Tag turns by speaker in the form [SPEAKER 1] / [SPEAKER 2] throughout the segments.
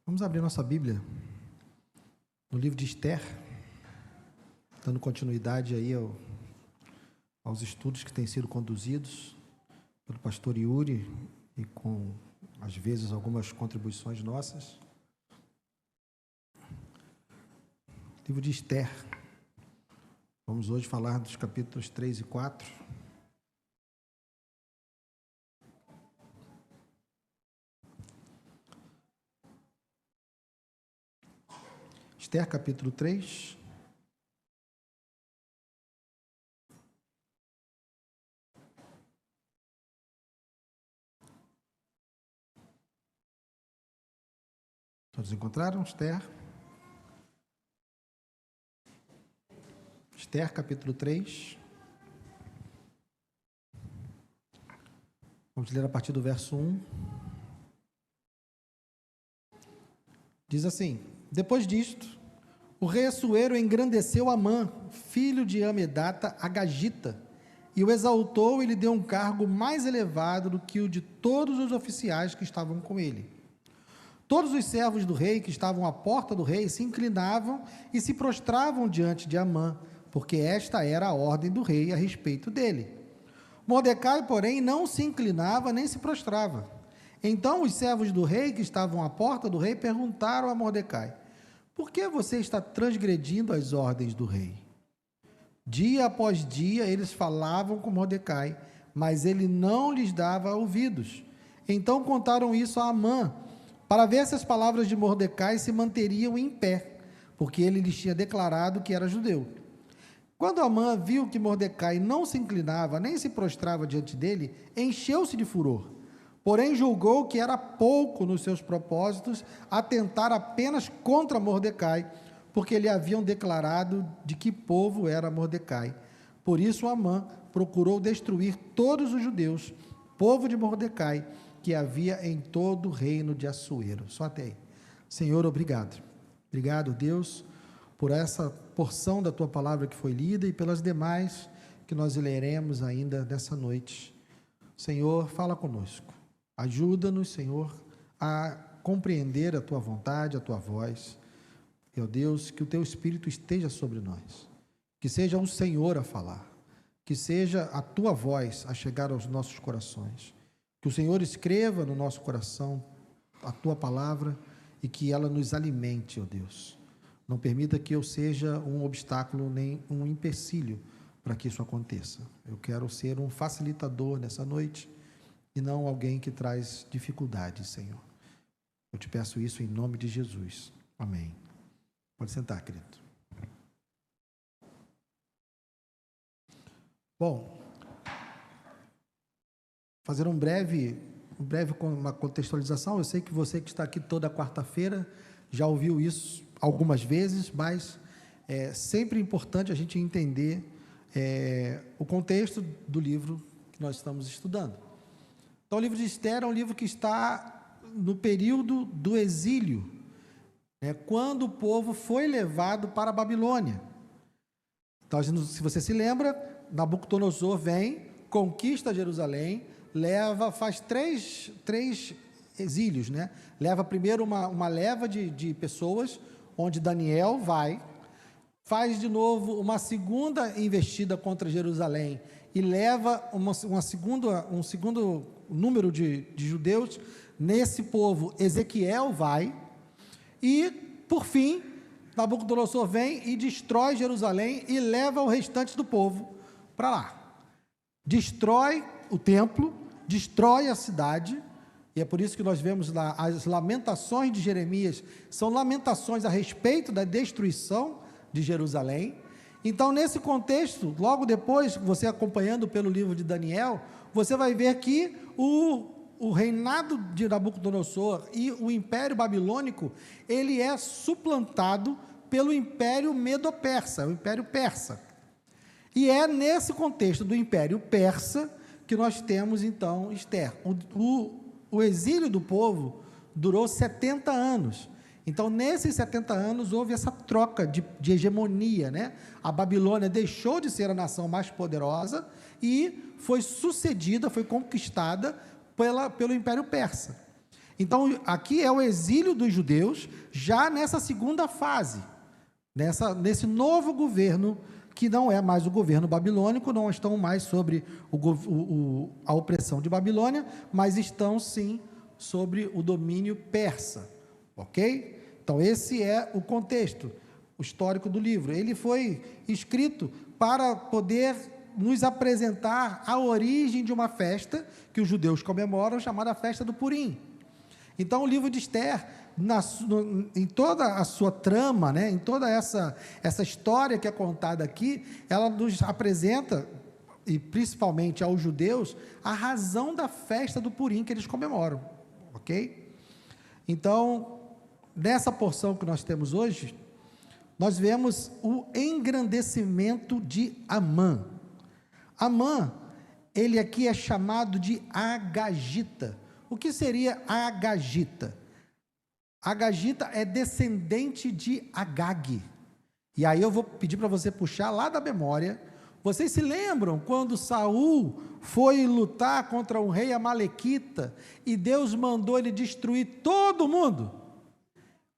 [SPEAKER 1] Vamos abrir nossa Bíblia no livro de Esther, dando continuidade aí aos estudos que têm sido conduzidos pelo pastor Yuri e com, às vezes, algumas contribuições nossas. Livro de Esther. Vamos hoje falar dos capítulos 3 e 4. Esther, capítulo 3. Todos encontraram? Esther? Esther, capítulo 3. Vamos ler a partir do verso 1. Diz assim: Depois disto, o rei Assuero engrandeceu Amã, filho de Amedata, Agagita, e o exaltou e lhe deu um cargo mais elevado do que o de todos os oficiais que estavam com ele. Todos os servos do rei que estavam à porta do rei se inclinavam e se prostravam diante de Amã, porque esta era a ordem do rei a respeito dele. Mordecai, porém, não se inclinava nem se prostrava. Então os servos do rei que estavam à porta do rei perguntaram a Mordecai: Por que você está transgredindo as ordens do rei? Dia após dia eles falavam com Mordecai, mas ele não lhes dava ouvidos. Então contaram isso a Amã, para ver se as palavras de Mordecai se manteriam em pé, porque ele lhes tinha declarado que era judeu. Quando Amã viu que Mordecai não se inclinava nem se prostrava diante dele, encheu-se de furor. Porém julgou que era pouco nos seus propósitos atentar apenas contra Mordecai, porque lhe haviam declarado de que povo era Mordecai. Por isso Amã procurou destruir todos os judeus, povo de Mordecai, que havia em todo o reino de Assuero. Só até aí. Senhor, obrigado. Obrigado, Deus, por essa porção da Tua palavra que foi lida e pelas demais que nós leremos ainda nessa noite. Senhor, fala conosco. Ajuda-nos, Senhor, a compreender a Tua vontade, a Tua voz. Meu Deus, que o Teu Espírito esteja sobre nós. Que seja o Senhor a falar. Que seja a Tua voz a chegar aos nossos corações. Que o Senhor escreva no nosso coração a Tua palavra e que ela nos alimente, ó Deus. Não permita que eu seja um obstáculo nem um empecilho para que isso aconteça. Eu quero ser um facilitador nessa noite e não alguém que traz dificuldades, Senhor. Eu te peço isso em nome de Jesus. Amém. Pode sentar, querido. Bom, fazer uma contextualização. Eu sei que você que está aqui toda quarta-feira já ouviu isso algumas vezes, mas é sempre importante a gente entender o contexto do livro que nós estamos estudando. Então, o livro de Esther é um livro que está no período do exílio, quando o povo foi levado para a Babilônia. Então, se você se lembra, Nabucodonosor vem, conquista Jerusalém, faz três exílios, né? Leva primeiro uma leva de pessoas, onde Daniel vai, faz de novo uma segunda investida contra Jerusalém e leva um segundo número de judeus. Nesse povo, Ezequiel vai e, por fim, Nabucodonosor vem e destrói Jerusalém e leva o restante do povo para lá. Destrói o templo, destrói a cidade, e é por isso que nós vemos lá as lamentações de Jeremias, são lamentações a respeito da destruição de Jerusalém. Então, nesse contexto, logo depois, você acompanhando pelo livro de Daniel, você vai ver que o reinado de Nabucodonosor e o Império Babilônico, ele é suplantado pelo Império Medo-Persa, o Império Persa. E é nesse contexto do Império Persa que nós temos, então, Esther. O exílio do povo durou 70 anos. Então, nesses 70 anos, houve essa troca de hegemonia, né? A Babilônia deixou de ser a nação mais poderosa e foi sucedida, foi conquistada pelo Império Persa. Então, aqui é o exílio dos judeus, já nessa segunda fase, nesse novo governo, que não é mais o governo babilônico, não estão mais sobre a opressão de Babilônia, mas estão, sim, sobre o domínio persa, ok? Então, esse é o contexto histórico do livro. Ele foi escrito para poder nos apresentar a origem de uma festa que os judeus comemoram, chamada Festa do Purim. Então, o livro de Esther, em toda a sua trama, né, em toda essa história que é contada aqui, ela nos apresenta, e principalmente aos judeus, a razão da festa do Purim que eles comemoram, ok? Então, nessa porção que nós temos hoje, nós vemos o engrandecimento de Amã. Amã, ele aqui é chamado de Agagita. O que seria Agagita? Agagita é descendente de Agag. E aí eu vou pedir para você puxar lá da memória. Vocês se lembram quando Saul foi lutar contra um rei amalequita e Deus mandou ele destruir todo mundo?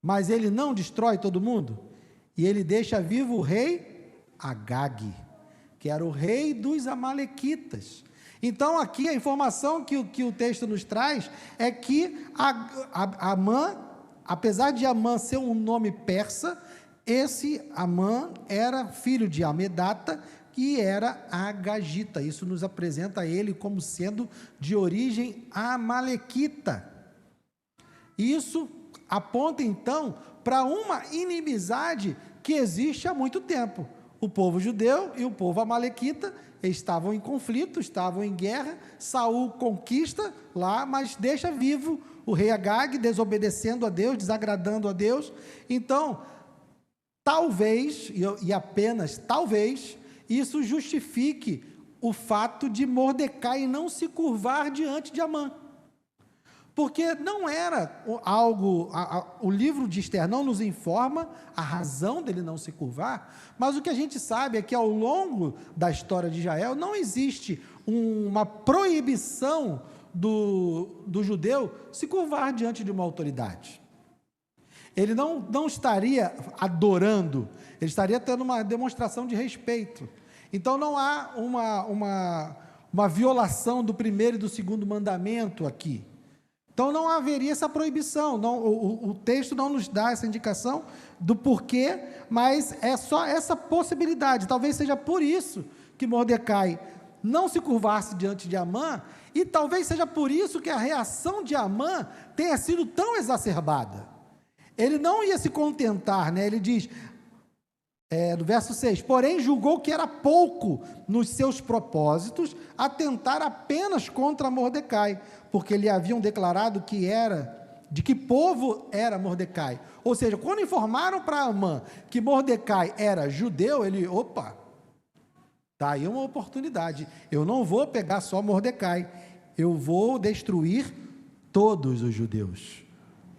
[SPEAKER 1] Mas ele não destrói todo mundo? E ele deixa vivo o rei Agag, que era o rei dos amalequitas. Então, aqui a informação que o texto nos traz é que Amã, apesar de Amã ser um nome persa, esse Amã era filho de Amedata, que era Agagita. Isso nos apresenta ele como sendo de origem amalequita. Isso aponta, então, para uma inimizade que existe há muito tempo. O povo judeu e o povo amalequita estavam em conflito, estavam em guerra. Saul conquista lá, mas deixa vivo o rei Agag, desobedecendo a Deus, desagradando a Deus. Então, talvez, e apenas talvez, isso justifique o fato de Mordecai não se curvar diante de Amã. Porque não era algo, o livro de Esther não nos informa a razão dele não se curvar, mas o que a gente sabe é que ao longo da história de Israel não existe uma proibição do judeu se curvar diante de uma autoridade. Ele não estaria adorando, ele estaria tendo uma demonstração de respeito. Então não há uma violação do primeiro e do segundo mandamento aqui. Então não haveria essa proibição, o texto não nos dá essa indicação do porquê, mas é só essa possibilidade. Talvez seja por isso que Mordecai não se curvasse diante de Amã, e talvez seja por isso que a reação de Amã tenha sido tão exacerbada. Ele não ia se contentar, né? Ele diz, no verso 6, porém julgou que era pouco nos seus propósitos atentar apenas contra Mordecai, porque lhe haviam declarado de que povo era Mordecai. Ou seja, quando informaram para Amã que Mordecai era judeu, ele, opa, está aí uma oportunidade, eu não vou pegar só Mordecai, eu vou destruir todos os judeus.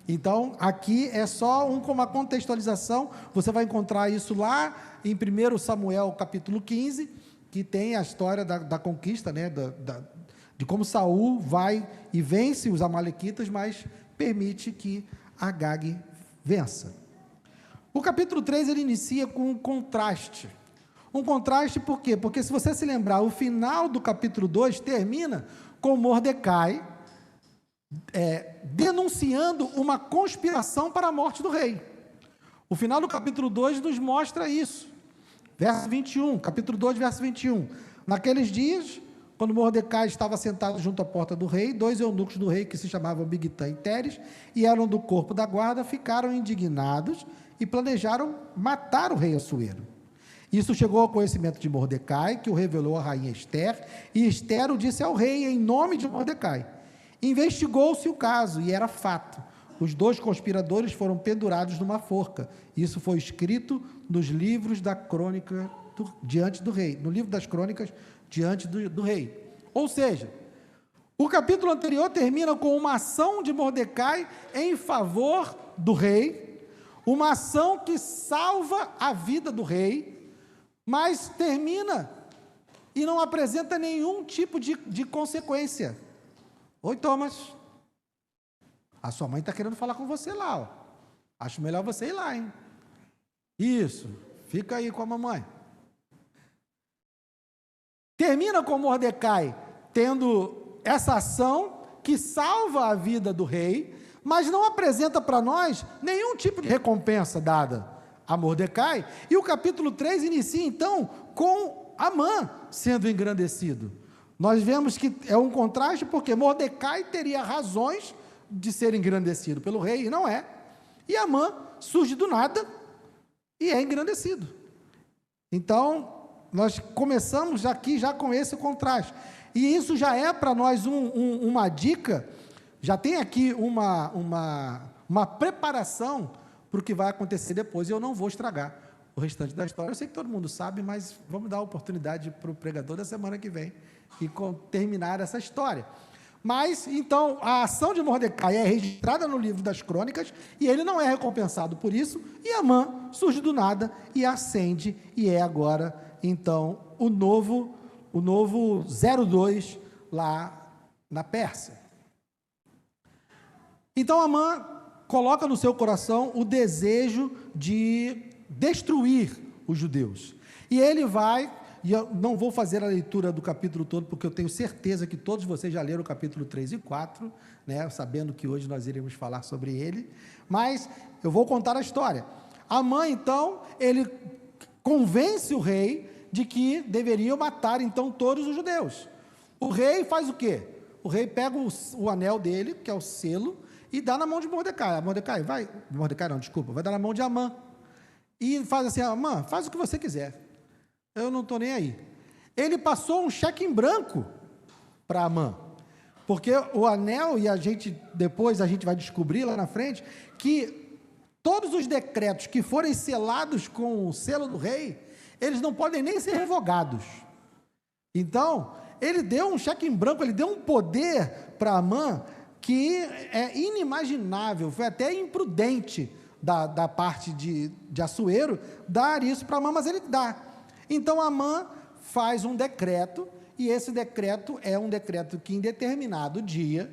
[SPEAKER 1] Então, aqui é só uma contextualização, você vai encontrar isso lá em 1 Samuel capítulo 15, que tem a história da conquista, né, de como Saul vai e vence os amalequitas, mas permite que Agag vença. O capítulo 3, ele inicia com um contraste. Um contraste por quê? Porque se você se lembrar, o final do capítulo 2 termina com Mordecai denunciando uma conspiração para a morte do rei. O final do capítulo 2 nos mostra isso. Verso 21, capítulo 2, verso 21. Naqueles dias, quando Mordecai estava sentado junto à porta do rei, 2 eunucos do rei, que se chamavam Bigtã e Teres, e eram do corpo da guarda, ficaram indignados e planejaram matar o rei Assuero. Isso chegou ao conhecimento de Mordecai, que o revelou à rainha Esther, e Esther o disse ao rei em nome de Mordecai. Investigou-se o caso, e era fato. Os 2 conspiradores foram pendurados numa forca. Isso foi escrito nos livros da crônica diante do rei, no livro das crônicas diante do rei. Ou seja, o capítulo anterior termina com uma ação de Mordecai em favor do rei, uma ação que salva a vida do rei, mas termina e não apresenta nenhum tipo de consequência. Oi, Thomas. A sua mãe está querendo falar com você lá, ó. Acho melhor você ir lá, hein? Isso, fica aí com a mamãe. Termina com Mordecai tendo essa ação que salva a vida do rei, mas não apresenta para nós nenhum tipo de recompensa dada a Mordecai. E o capítulo 3 inicia então com Amã sendo engrandecido. Nós vemos que é um contraste porque Mordecai teria razões de ser engrandecido pelo rei, e não é. E Amã surge do nada e é engrandecido. Então, nós começamos aqui já com esse contraste. E isso já é para nós uma dica, já tem aqui uma preparação para o que vai acontecer depois, e eu não vou estragar o restante da história. Eu sei que todo mundo sabe, mas vamos dar a oportunidade para o pregador da semana que vem e terminar essa história. Mas, então, a ação de Mordecai é registrada no livro das crônicas, e ele não é recompensado por isso, e Amã surge do nada e ascende, e é agora, então, o novo 02 lá na Pérsia. Então, Amã coloca no seu coração o desejo de destruir os judeus, e ele vai. E eu não vou fazer a leitura do capítulo todo, porque eu tenho certeza que todos vocês já leram o capítulo 3 e 4, né, sabendo que hoje nós iremos falar sobre ele, mas eu vou contar a história. Amã, então, ele convence o rei de que deveriam matar, então, todos os judeus. O rei faz o quê? O rei pega o anel dele, que é o selo, e dá na mão de Mordecai. Vai dar na mão de Amã. E faz assim: Amã, faz o que você quiser. Eu não estou nem aí. Ele passou um cheque em branco para Amã, porque o anel, e depois a gente vai descobrir lá na frente, que todos os decretos que forem selados com o selo do rei, eles não podem nem ser revogados. Então, ele deu um cheque em branco, ele deu um poder para Amã que é inimaginável, foi até imprudente da parte de Assuero dar isso para Amã, mas ele dá. Então, Amã faz um decreto, e esse decreto é um decreto que, em determinado dia,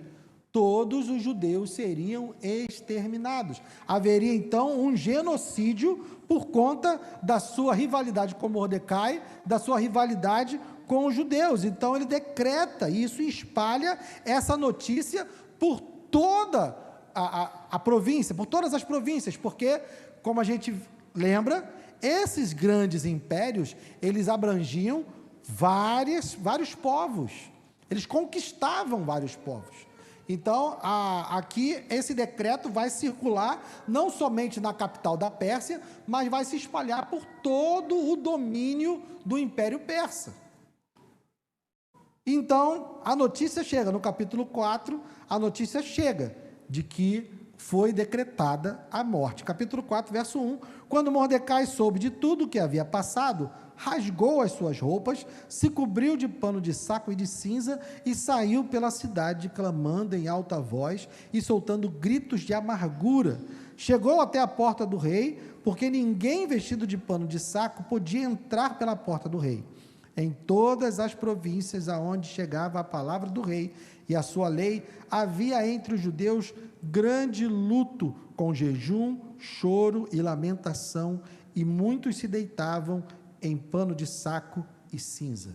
[SPEAKER 1] todos os judeus seriam exterminados. Haveria, então, um genocídio por conta da sua rivalidade com Mordecai, da sua rivalidade com os judeus. Então, ele decreta isso e espalha essa notícia por toda a província, por todas as províncias, porque, como a gente lembra, esses grandes impérios, eles abrangiam vários povos, eles conquistavam vários povos. Então, aqui, esse decreto vai circular, não somente na capital da Pérsia, mas vai se espalhar por todo o domínio do Império Persa. Então, a notícia chega, no capítulo 4, a notícia chega de que foi decretada a morte. Capítulo 4, verso 1, quando Mordecai soube de tudo o que havia passado, rasgou as suas roupas, se cobriu de pano de saco e de cinza e saiu pela cidade, clamando em alta voz e soltando gritos de amargura. Chegou até a porta do rei, porque ninguém vestido de pano de saco podia entrar pela porta do rei. Em todas as províncias aonde chegava a palavra do rei e a sua lei, havia entre os judeus grande luto, com jejum, choro e lamentação, e muitos se deitavam em pano de saco e cinza.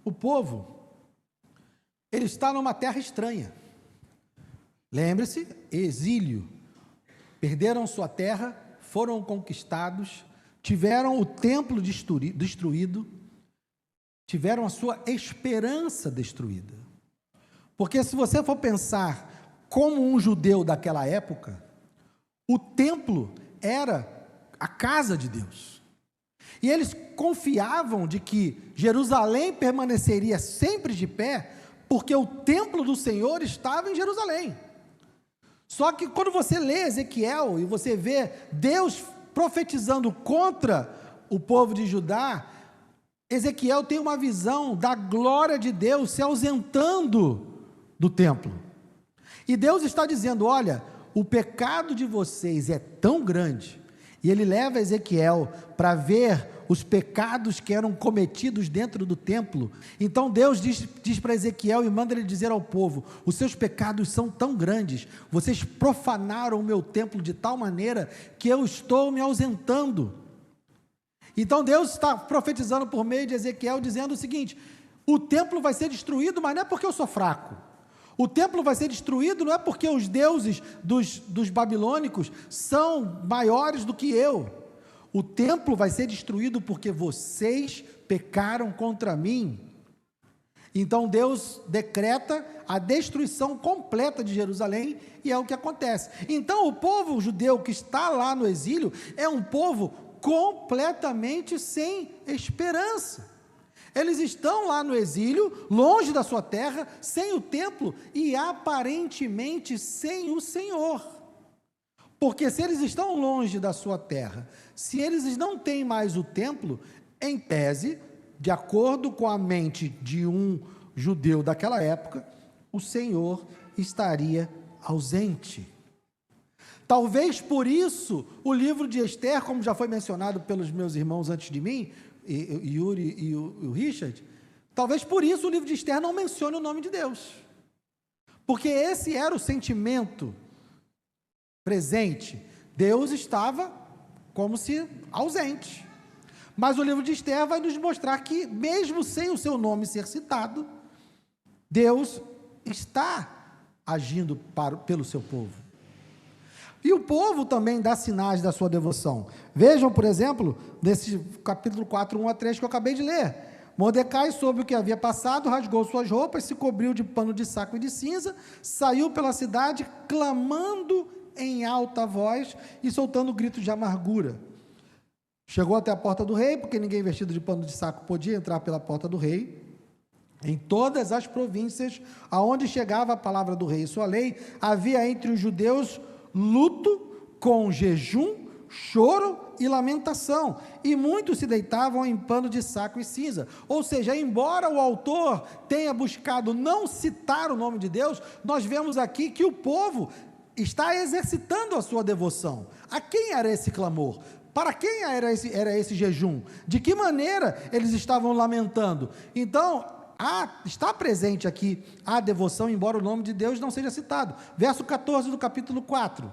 [SPEAKER 1] O povo, ele está numa terra estranha. Lembre-se, exílio. Perderam sua terra, foram conquistados, tiveram o templo destruído, tiveram a sua esperança destruída. Porque se você for pensar como um judeu daquela época, o templo era a casa de Deus. E eles confiavam de que Jerusalém permaneceria sempre de pé, porque o templo do Senhor estava em Jerusalém. Só que quando você lê Ezequiel e você vê Deus profetizando contra o povo de Judá, Ezequiel tem uma visão da glória de Deus se ausentando do templo. E Deus está dizendo: olha, o pecado de vocês é tão grande, e ele leva Ezequiel para ver os pecados que eram cometidos dentro do templo. Então Deus diz para Ezequiel e manda ele dizer ao povo: os seus pecados são tão grandes, vocês profanaram o meu templo de tal maneira que eu estou me ausentando. Então Deus está profetizando por meio de Ezequiel, dizendo o seguinte: o templo vai ser destruído, mas não é porque eu sou fraco. O templo vai ser destruído não é porque os deuses dos babilônicos são maiores do que eu. O templo vai ser destruído porque vocês pecaram contra mim. Então Deus decreta a destruição completa de Jerusalém, e é o que acontece. Então o povo judeu que está lá no exílio é um povo completamente sem esperança. Eles estão lá no exílio, longe da sua terra, sem o templo e aparentemente sem o Senhor. Porque se eles estão longe da sua terra, se eles não têm mais o templo, em tese, de acordo com a mente de um judeu daquela época, o Senhor estaria ausente. Talvez por isso o livro de Esther, como já foi mencionado pelos meus irmãos antes de mim, Yuri e o Richard, talvez por isso o livro de Esther não mencione o nome de Deus, porque esse era o sentimento presente. Deus estava como se ausente, mas o livro de Esther vai nos mostrar que mesmo sem o seu nome ser citado, Deus está agindo pelo seu povo. E o povo também dá sinais da sua devoção. Vejam, por exemplo, nesse capítulo 4, 1 a 3 que eu acabei de ler. Mordecai soube o que havia passado, rasgou suas roupas, se cobriu de pano de saco e de cinza, saiu pela cidade, clamando em alta voz e soltando gritos de amargura. Chegou até a porta do rei, porque ninguém vestido de pano de saco podia entrar pela porta do rei. Em todas as províncias aonde chegava a palavra do rei e sua lei, havia entre os judeus luto com jejum, choro e lamentação, e muitos se deitavam em pano de saco e cinza. Ou seja, embora o autor tenha buscado não citar o nome de Deus, nós vemos aqui que o povo está exercitando a sua devoção. A quem era esse clamor? Para quem era esse jejum? De que maneira eles estavam lamentando? Então, está presente aqui a devoção, embora o nome de Deus não seja citado. Verso 14 do capítulo 4.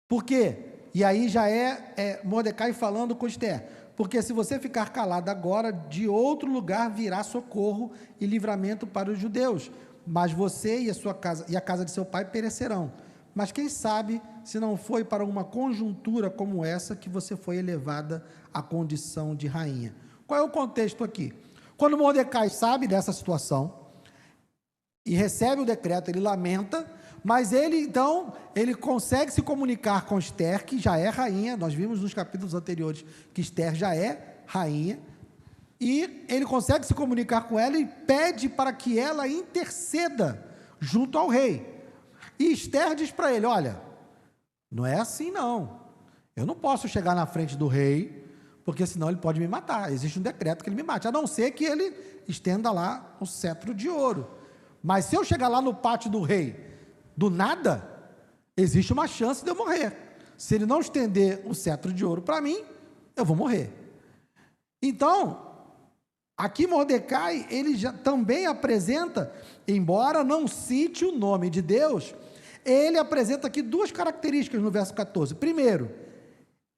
[SPEAKER 1] Por quê? E aí já é Mordecai falando com Esther: porque se você ficar calado agora, de outro lugar virá socorro e livramento para os judeus, mas você e a sua casa e a casa de seu pai perecerão. Mas quem sabe se não foi para uma conjuntura como essa que você foi elevada à condição de rainha. Qual é o contexto aqui? Quando Mordecai sabe dessa situação e recebe o decreto, ele lamenta, mas ele consegue se comunicar com Esther, que já é rainha. Nós vimos nos capítulos anteriores que Esther já é rainha, e ele consegue se comunicar com ela e pede para que ela interceda junto ao rei. E Esther diz para ele: olha, não é assim não, eu não posso chegar na frente do rei, porque senão ele pode me matar, existe um decreto que ele me mate, a não ser que ele estenda lá um cetro de ouro. Mas se eu chegar lá no pátio do rei, do nada, existe uma chance de eu morrer. Se ele não estender o cetro de ouro para mim, eu vou morrer. Então, aqui Mordecai, ele já também apresenta, embora não cite o nome de Deus, ele apresenta aqui duas características no verso 14. Primeiro,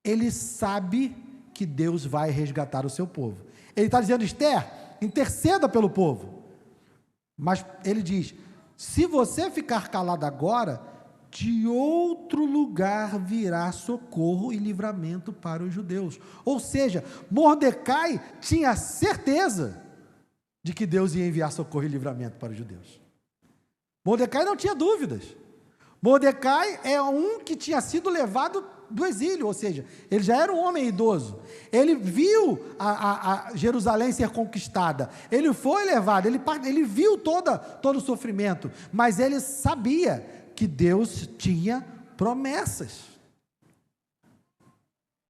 [SPEAKER 1] ele sabe que Deus vai resgatar o seu povo. Ele está dizendo: Esther, interceda pelo povo. Mas ele diz: se você ficar calado agora, de outro lugar virá socorro e livramento para os judeus. Ou seja, Mordecai tinha certeza de que Deus ia enviar socorro e livramento para os judeus. Mordecai não tinha dúvidas. Mordecai é um que tinha sido levado do exílio, ou seja, ele já era um homem idoso. Ele viu a Jerusalém ser conquistada, ele foi levado, ele viu todo o sofrimento, mas ele sabia que Deus tinha promessas.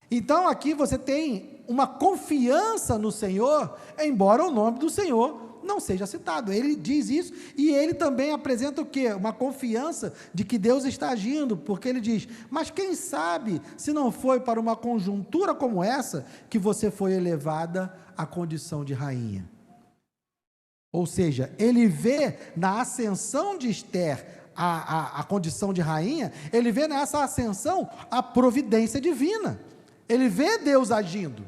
[SPEAKER 1] Então aqui você tem uma confiança no Senhor, embora o nome do Senhor não seja citado. Ele diz isso e ele também apresenta o quê? Uma confiança de que Deus está agindo, porque ele diz, mas quem sabe se não foi para uma conjuntura como essa que você foi elevada à condição de rainha. Ou seja, ele vê na ascensão de Esther a condição de rainha, ele vê nessa ascensão a providência divina, ele vê Deus agindo.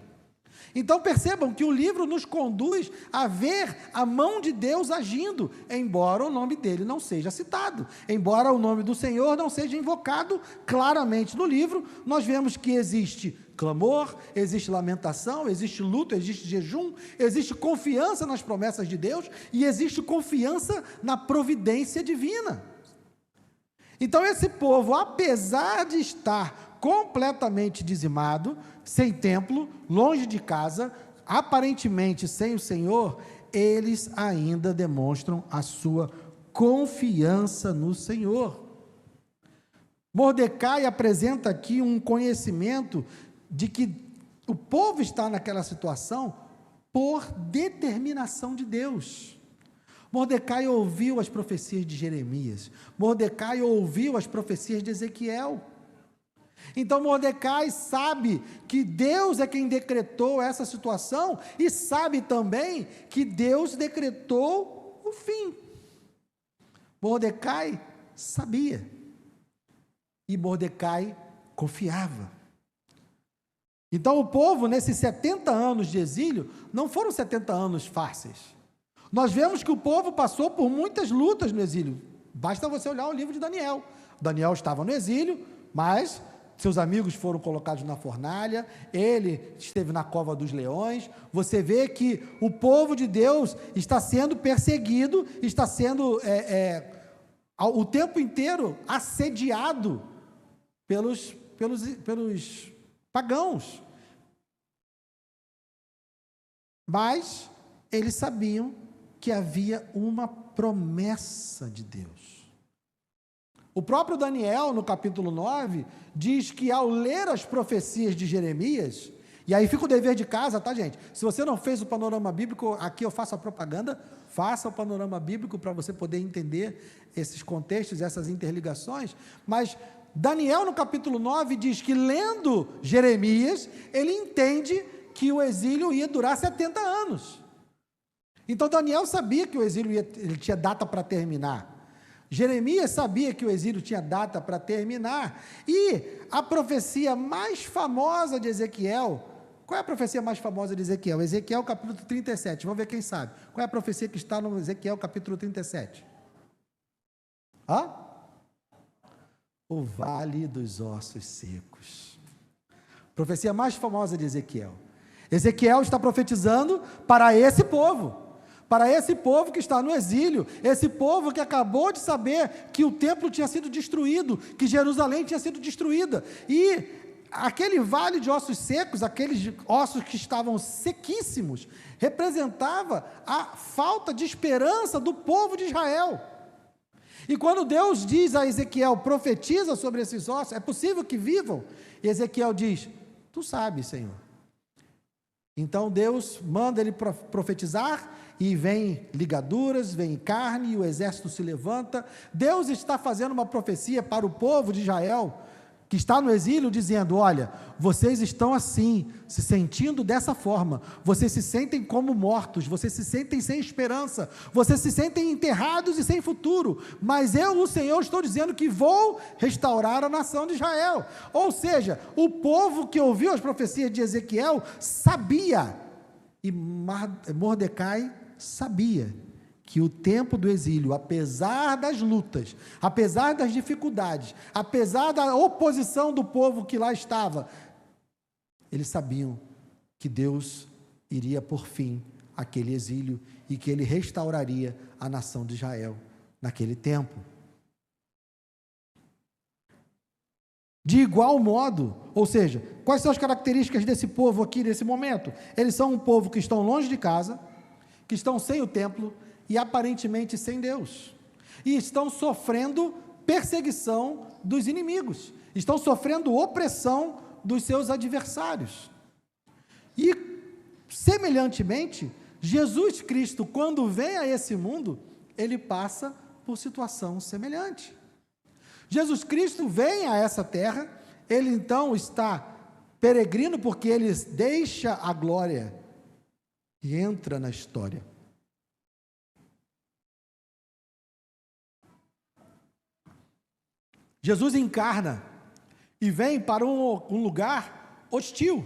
[SPEAKER 1] Então percebam que o livro nos conduz a ver a mão de Deus agindo, embora o nome dele não seja citado, embora o nome do Senhor não seja invocado claramente no livro. Nós vemos que existe clamor, existe lamentação, existe luto, existe jejum, existe confiança nas promessas de Deus e existe confiança na providência divina. Então esse povo, apesar de estar completamente dizimado, sem templo, longe de casa, aparentemente sem o Senhor, eles ainda demonstram a sua confiança no Senhor. Mordecai apresenta aqui um conhecimento de que o povo está naquela situação por determinação de Deus. Mordecai ouviu as profecias de Jeremias, Mordecai ouviu as profecias de Ezequiel. Então Mordecai sabe que Deus é quem decretou essa situação e sabe também que Deus decretou o fim. Mordecai sabia e Mordecai confiava. Então o povo, nesses 70 anos de exílio, não foram 70 anos fáceis. Nós vemos que o povo passou por muitas lutas no exílio. Basta você olhar o livro de Daniel. Daniel estava no exílio, mas seus amigos foram colocados na fornalha, ele esteve na cova dos leões. Você vê que o povo de Deus está sendo perseguido, está sendo o tempo inteiro assediado pelos pagãos. Mas eles sabiam que havia uma promessa de Deus. O próprio Daniel, no capítulo 9, diz que ao ler as profecias de Jeremias, e aí fica o dever de casa, tá, gente? Se você não fez o panorama bíblico, aqui eu faço a propaganda, faça o panorama bíblico para você poder entender esses contextos, essas interligações, mas Daniel, no capítulo 9, diz que lendo Jeremias, ele entende que o exílio ia durar 70 anos. Então Daniel sabia que o exílio ele tinha data para terminar. Jeremias sabia que o exílio tinha data para terminar. E a profecia mais famosa de Ezequiel, qual é a profecia mais famosa de Ezequiel? Ezequiel capítulo 37, vamos ver quem sabe. Qual é a profecia que está no Ezequiel capítulo 37? O vale dos ossos secos. Profecia mais famosa de Ezequiel. Ezequiel está profetizando para esse povo que está no exílio, esse povo que acabou de saber que o templo tinha sido destruído, que Jerusalém tinha sido destruída, e aquele vale de ossos secos, aqueles ossos que estavam sequíssimos, representava a falta de esperança do povo de Israel. E quando Deus diz a Ezequiel, profetiza sobre esses ossos, é possível que vivam? E Ezequiel diz, tu sabes, Senhor. Então Deus manda ele profetizar, e vem ligaduras, vem carne, e o exército se levanta. Deus está fazendo uma profecia para o povo de Israel, que está no exílio, dizendo, olha, vocês estão assim, se sentindo dessa forma, vocês se sentem como mortos, vocês se sentem sem esperança, vocês se sentem enterrados e sem futuro, mas eu, o Senhor, estou dizendo que vou restaurar a nação de Israel. Ou seja, o povo que ouviu as profecias de Ezequiel sabia, e Mordecai sabia que o tempo do exílio, apesar das lutas, apesar das dificuldades, apesar da oposição do povo que lá estava, eles sabiam que Deus iria por fim àquele exílio e que ele restauraria a nação de Israel naquele tempo. De igual modo, ou seja, quais são as características desse povo aqui nesse momento? Eles são um povo que estão longe de casa, que estão sem o templo e aparentemente sem Deus, e estão sofrendo perseguição dos inimigos, estão sofrendo opressão dos seus adversários, e semelhantemente, Jesus Cristo, quando vem a esse mundo, ele passa por situação semelhante. Jesus Cristo vem a essa terra, ele então está peregrino porque ele deixa a glória e entra na história. Jesus encarna e vem para um lugar hostil.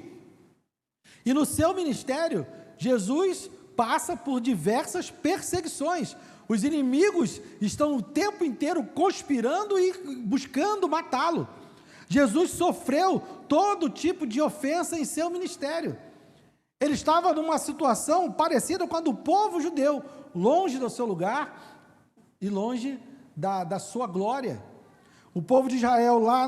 [SPEAKER 1] E no seu ministério, Jesus passa por diversas perseguições. Os inimigos estão o tempo inteiro conspirando e buscando matá-lo. Jesus sofreu todo tipo de ofensa em seu ministério. Ele estava numa situação parecida com a do povo judeu, longe do seu lugar e longe da sua glória. O povo de Israel lá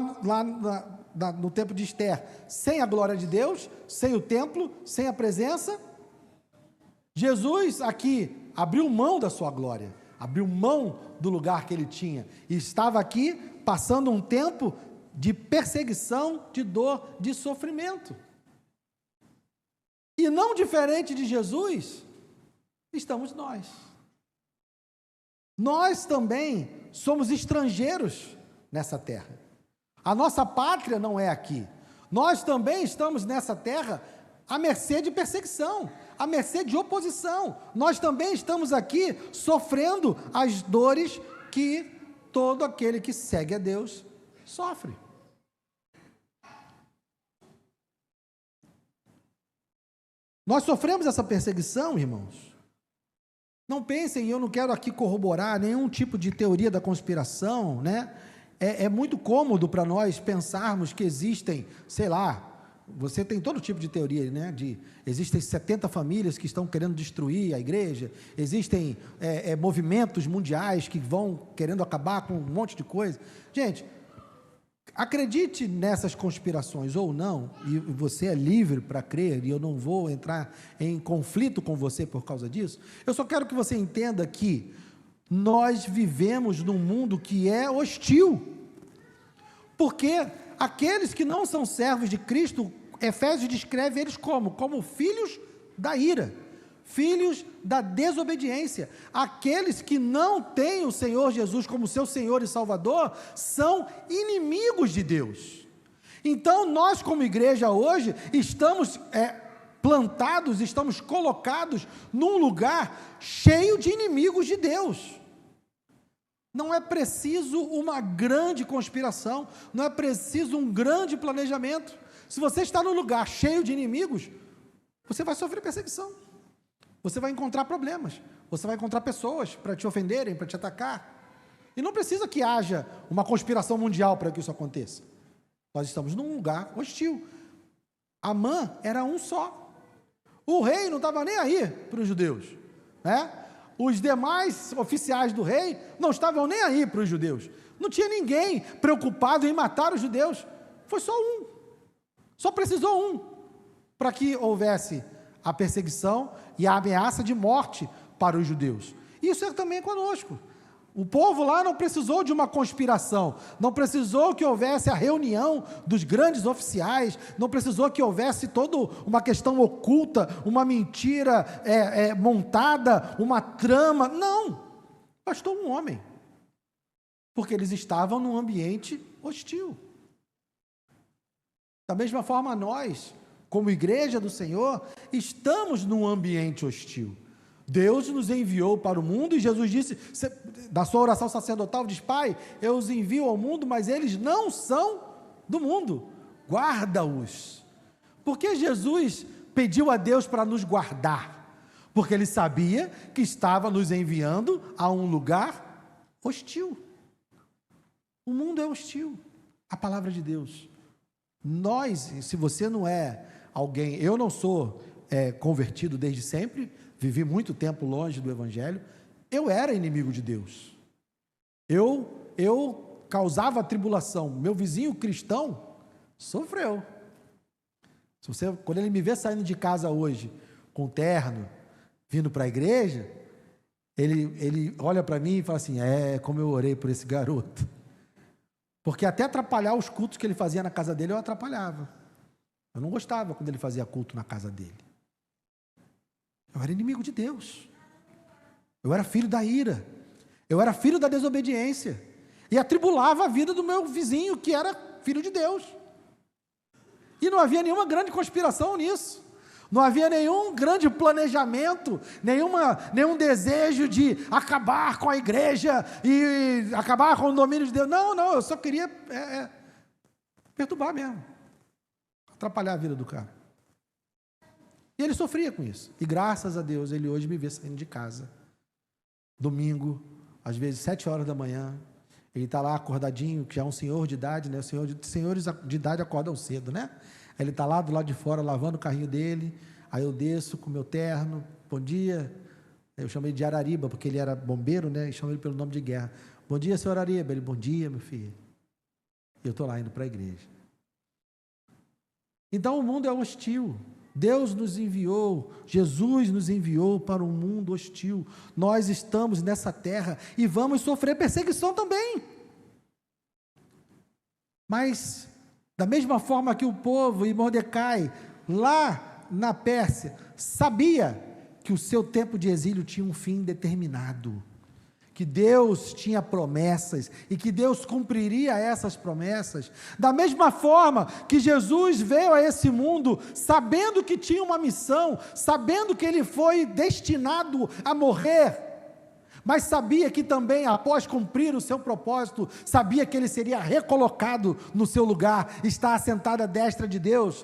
[SPEAKER 1] no tempo de Esther, sem a glória de Deus, sem o templo, sem a presença. Jesus aqui abriu mão da sua glória, abriu mão do lugar que ele tinha, e estava aqui passando um tempo de perseguição, de dor, de sofrimento. E não diferente de Jesus, estamos nós. Nós também somos estrangeiros nessa terra. A nossa pátria não é aqui. Nós também estamos nessa terra à mercê de perseguição, à mercê de oposição. Nós também estamos aqui sofrendo as dores que todo aquele que segue a Deus sofre. Nós sofremos essa perseguição, irmãos. Não pensem, eu não quero aqui corroborar nenhum tipo de teoria da conspiração, né? É muito cômodo para nós pensarmos que existem, sei lá, você tem todo tipo de teoria, né? Existem 70 famílias que estão querendo destruir a igreja, existem movimentos mundiais que vão querendo acabar com um monte de coisa. Gente, acredite nessas conspirações ou não, e você é livre para crer, e eu não vou entrar em conflito com você por causa disso. Eu só quero que você entenda que nós vivemos num mundo que é hostil, porque aqueles que não são servos de Cristo, Efésios descreve eles como filhos da ira, filhos da desobediência. Aqueles que não têm o Senhor Jesus como seu Senhor e Salvador, são inimigos de Deus. Então nós como igreja hoje, estamos plantados, estamos colocados num lugar cheio de inimigos de Deus. Não é preciso uma grande conspiração, não é preciso um grande planejamento. Se você está num lugar cheio de inimigos, você vai sofrer perseguição, você vai encontrar problemas, você vai encontrar pessoas para te ofenderem, para te atacar, e não precisa que haja uma conspiração mundial para que isso aconteça. Nós estamos num lugar hostil. Amã era um só, o rei não estava nem aí para os judeus, né? Os demais oficiais do rei não estavam nem aí para os judeus. Não tinha ninguém preocupado em matar os judeus. Foi só um. Só precisou um para que houvesse a perseguição e a ameaça de morte para os judeus. Isso é também conosco. O povo lá não precisou de uma conspiração, não precisou que houvesse a reunião dos grandes oficiais, não precisou que houvesse toda uma questão oculta, uma mentira montada, uma trama. Não, bastou um homem, porque eles estavam num ambiente hostil. Da mesma forma, nós, como igreja do Senhor, estamos num ambiente hostil. Deus nos enviou para o mundo e Jesus disse, da sua oração sacerdotal, diz: Pai, eu os envio ao mundo, mas eles não são do mundo, guarda-os. Por que Jesus pediu a Deus para nos guardar? Porque ele sabia que estava nos enviando a um lugar hostil. O mundo é hostil, a palavra de Deus. Nós, se você não é alguém, eu não sou convertido desde sempre, vivi muito tempo longe do Evangelho, eu era inimigo de Deus, eu causava tribulação, meu vizinho cristão sofreu. Quando ele me vê saindo de casa hoje, com terno, vindo para a igreja, ele olha para mim e fala assim, como eu orei por esse garoto, porque até atrapalhar os cultos que ele fazia na casa dele, eu atrapalhava, eu não gostava quando ele fazia culto na casa dele. Eu era inimigo de Deus. Eu era filho da ira. Eu era filho da desobediência. E atribulava a vida do meu vizinho, que era filho de Deus. E não havia nenhuma grande conspiração nisso. Não havia nenhum grande planejamento, nenhum desejo de acabar com a igreja e acabar com o domínio de Deus. Não, eu só queria perturbar mesmo. Atrapalhar a vida do cara. E ele sofria com isso. E graças a Deus, ele hoje me vê saindo de casa. Domingo, às vezes 7 horas da manhã, ele está lá acordadinho, que já é um senhor de idade, né? Senhores de idade acordam cedo, né? Ele está lá do lado de fora, lavando o carrinho dele, aí eu desço com o meu terno, bom dia, eu chamei de Arariba, porque ele era bombeiro, né? E chamei ele pelo nome de guerra. Bom dia, senhor Arariba. Ele, bom dia, meu filho. E eu estou lá indo para a igreja. Então o mundo é hostil. Deus nos enviou, Jesus nos enviou para um mundo hostil. Nós estamos nessa terra e vamos sofrer perseguição também. Mas, da mesma forma que o povo e Mordecai, lá na Pérsia, sabia que o seu tempo de exílio tinha um fim determinado, que Deus tinha promessas e que Deus cumpriria essas promessas, da mesma forma que Jesus veio a esse mundo sabendo que tinha uma missão, sabendo que ele foi destinado a morrer, mas sabia que também, após cumprir o seu propósito, sabia que ele seria recolocado no seu lugar, está assentado à destra de Deus,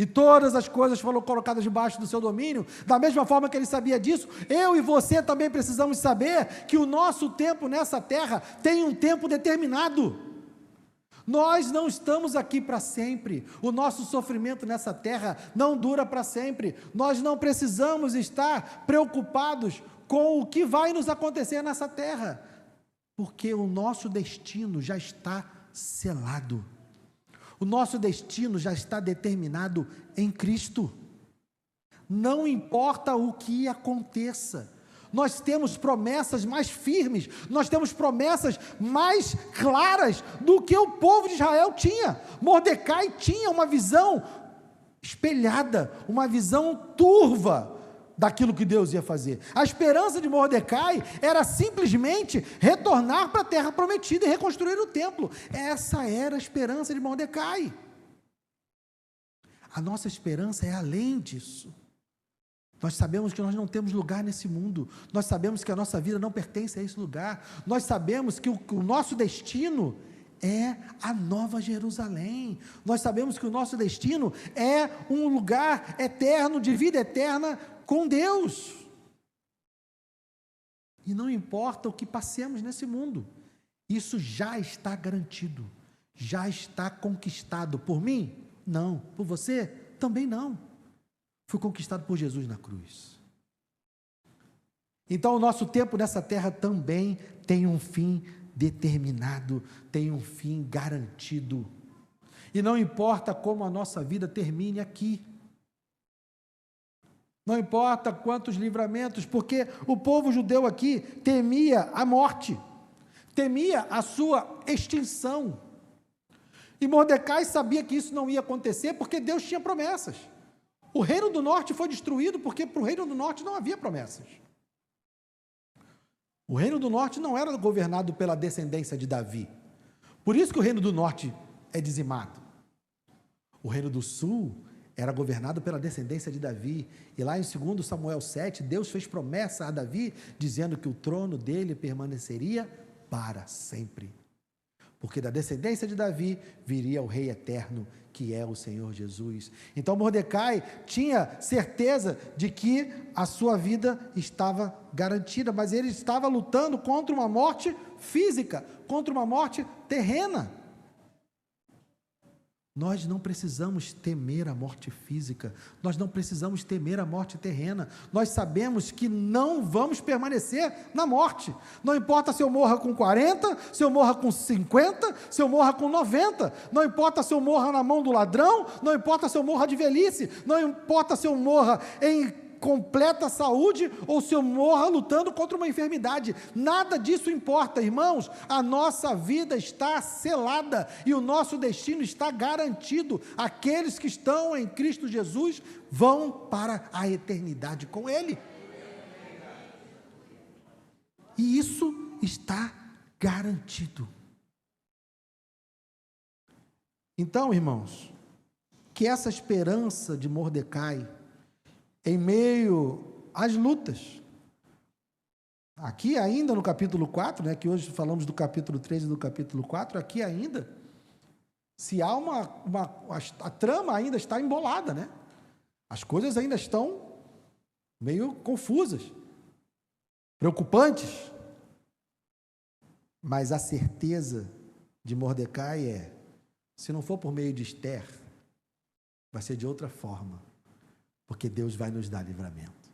[SPEAKER 1] e todas as coisas foram colocadas debaixo do seu domínio. Da mesma forma que ele sabia disso, eu e você também precisamos saber que o nosso tempo nessa terra tem um tempo determinado. Nós não estamos aqui para sempre. O nosso sofrimento nessa terra não dura para sempre. Nós não precisamos estar preocupados com o que vai nos acontecer nessa terra, porque o nosso destino já está selado. O nosso destino já está determinado em Cristo. Não importa o que aconteça, nós temos promessas mais firmes, nós temos promessas mais claras do que o povo de Israel tinha. Mordecai tinha uma visão espelhada, uma visão turva daquilo que Deus ia fazer. A esperança de Mordecai era simplesmente retornar para a terra prometida e reconstruir o templo. Essa era a esperança de Mordecai. A nossa esperança é além disso. Nós sabemos que nós não temos lugar nesse mundo. Nós sabemos que a nossa vida não pertence a esse lugar. Nós sabemos que o nosso destino é a Nova Jerusalém. Nós sabemos que o nosso destino é um lugar eterno, de vida eterna com Deus. E não importa o que passemos nesse mundo, isso já está garantido, já está conquistado. Por mim? Não. Por você? Também não. Foi conquistado por Jesus na cruz. Então o nosso tempo nessa terra também tem um fim determinado, tem um fim garantido. E não importa como a nossa vida termine aqui, não importa quantos livramentos, porque o povo judeu aqui temia a morte, temia a sua extinção. E Mordecai sabia que isso não ia acontecer, porque Deus tinha promessas. O reino do norte foi destruído, porque para o reino do norte não havia promessas. O reino do norte não era governado pela descendência de Davi. Por isso que o reino do norte é dizimado. O reino do sul era governado pela descendência de Davi, e lá em 2 Samuel 7, Deus fez promessa a Davi, dizendo que o trono dele permaneceria para sempre, porque da descendência de Davi viria o rei eterno, que é o Senhor Jesus. Então Mordecai tinha certeza de que a sua vida estava garantida, mas ele estava lutando contra uma morte física, contra uma morte terrena. Nós não precisamos temer a morte física, nós não precisamos temer a morte terrena, nós sabemos que não vamos permanecer na morte, não importa se eu morra com 40, se eu morra com 50, se eu morra com 90, não importa se eu morra na mão do ladrão, não importa se eu morra de velhice, não importa se eu morra em completa saúde ou se eu morra lutando contra uma enfermidade. Nada disso importa, irmãos. A nossa vida está selada e o nosso destino está garantido. Aqueles que estão em Cristo Jesus vão para a eternidade com Ele. E isso está garantido. Então, irmãos, que essa esperança de Mordecai, em meio às lutas, aqui ainda no capítulo 4, né, que hoje falamos do capítulo 3 e do capítulo 4, aqui ainda, se há a trama ainda está embolada, né? As coisas ainda estão meio confusas, preocupantes, mas a certeza de Mordecai é, se não for por meio de Ester, vai ser de outra forma, porque Deus vai nos dar livramento.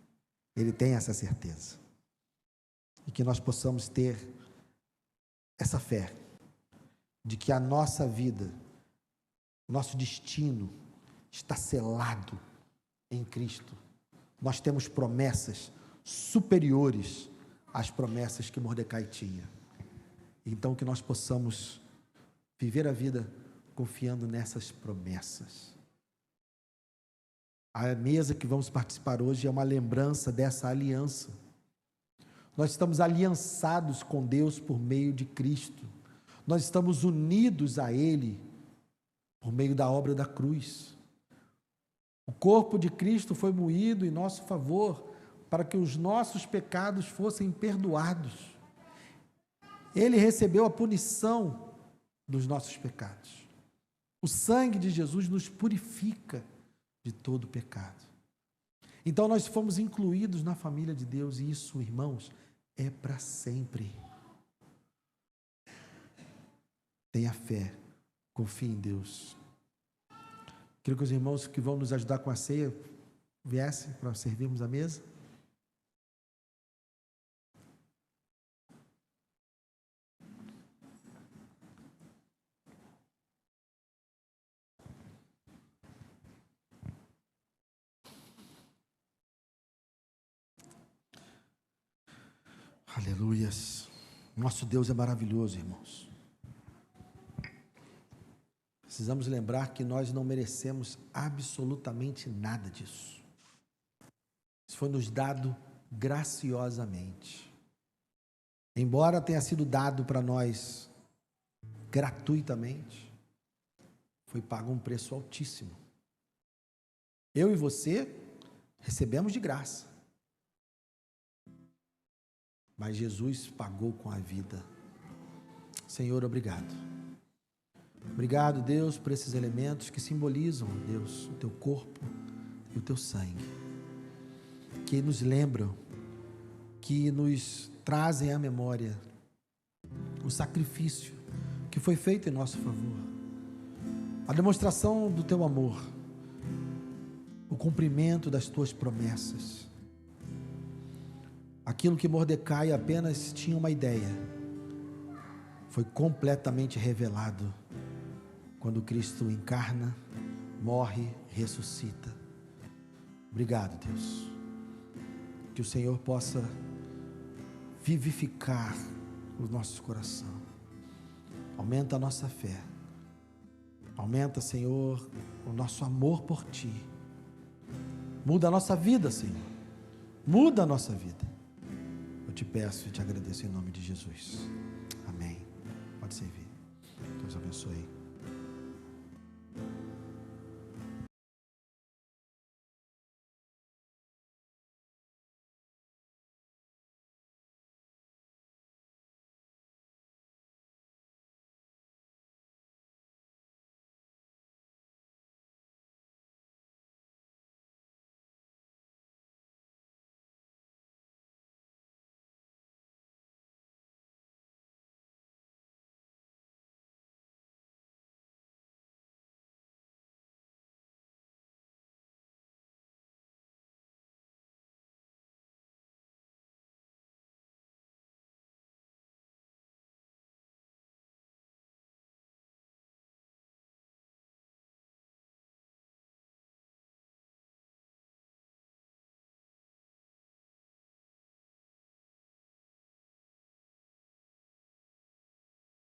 [SPEAKER 1] Ele tem essa certeza. E que nós possamos ter essa fé, de que a nossa vida, nosso destino, está selado em Cristo. Nós temos promessas superiores às promessas que Mordecai tinha. Então que nós possamos viver a vida confiando nessas promessas. A mesa que vamos participar hoje é uma lembrança dessa aliança. Nós estamos aliançados com Deus por meio de Cristo. Nós estamos unidos a Ele por meio da obra da cruz. O corpo de Cristo foi moído em nosso favor para que os nossos pecados fossem perdoados. Ele recebeu a punição dos nossos pecados. O sangue de Jesus nos purifica de todo pecado. Então nós fomos incluídos na família de Deus e isso, irmãos, é para sempre. Tenha fé, confie em Deus. Quero que os irmãos que vão nos ajudar com a ceia viessem para servirmos a mesa. Aleluias. Nosso Deus é maravilhoso, irmãos. Precisamos lembrar que nós não merecemos absolutamente nada disso. Isso foi nos dado graciosamente. Embora tenha sido dado para nós gratuitamente, foi pago um preço altíssimo. Eu e você recebemos de graça. Mas Jesus pagou com a vida. Senhor, obrigado. Obrigado, Deus, por esses elementos que simbolizam, Deus, o teu corpo e o teu sangue. Que nos lembram, que nos trazem à memória o sacrifício que foi feito em nosso favor. A demonstração do teu amor. O cumprimento das tuas promessas. Aquilo que Mordecai apenas tinha uma ideia, foi completamente revelado quando Cristo encarna, morre, ressuscita. Obrigado, Deus. Que o Senhor possa vivificar o nosso coração. Aumenta a nossa fé. Aumenta, Senhor, o nosso amor por Ti. Muda a nossa vida, Senhor. Muda a nossa vida. Te peço e te agradeço em nome de Jesus. Amém. Pode servir. Deus abençoe.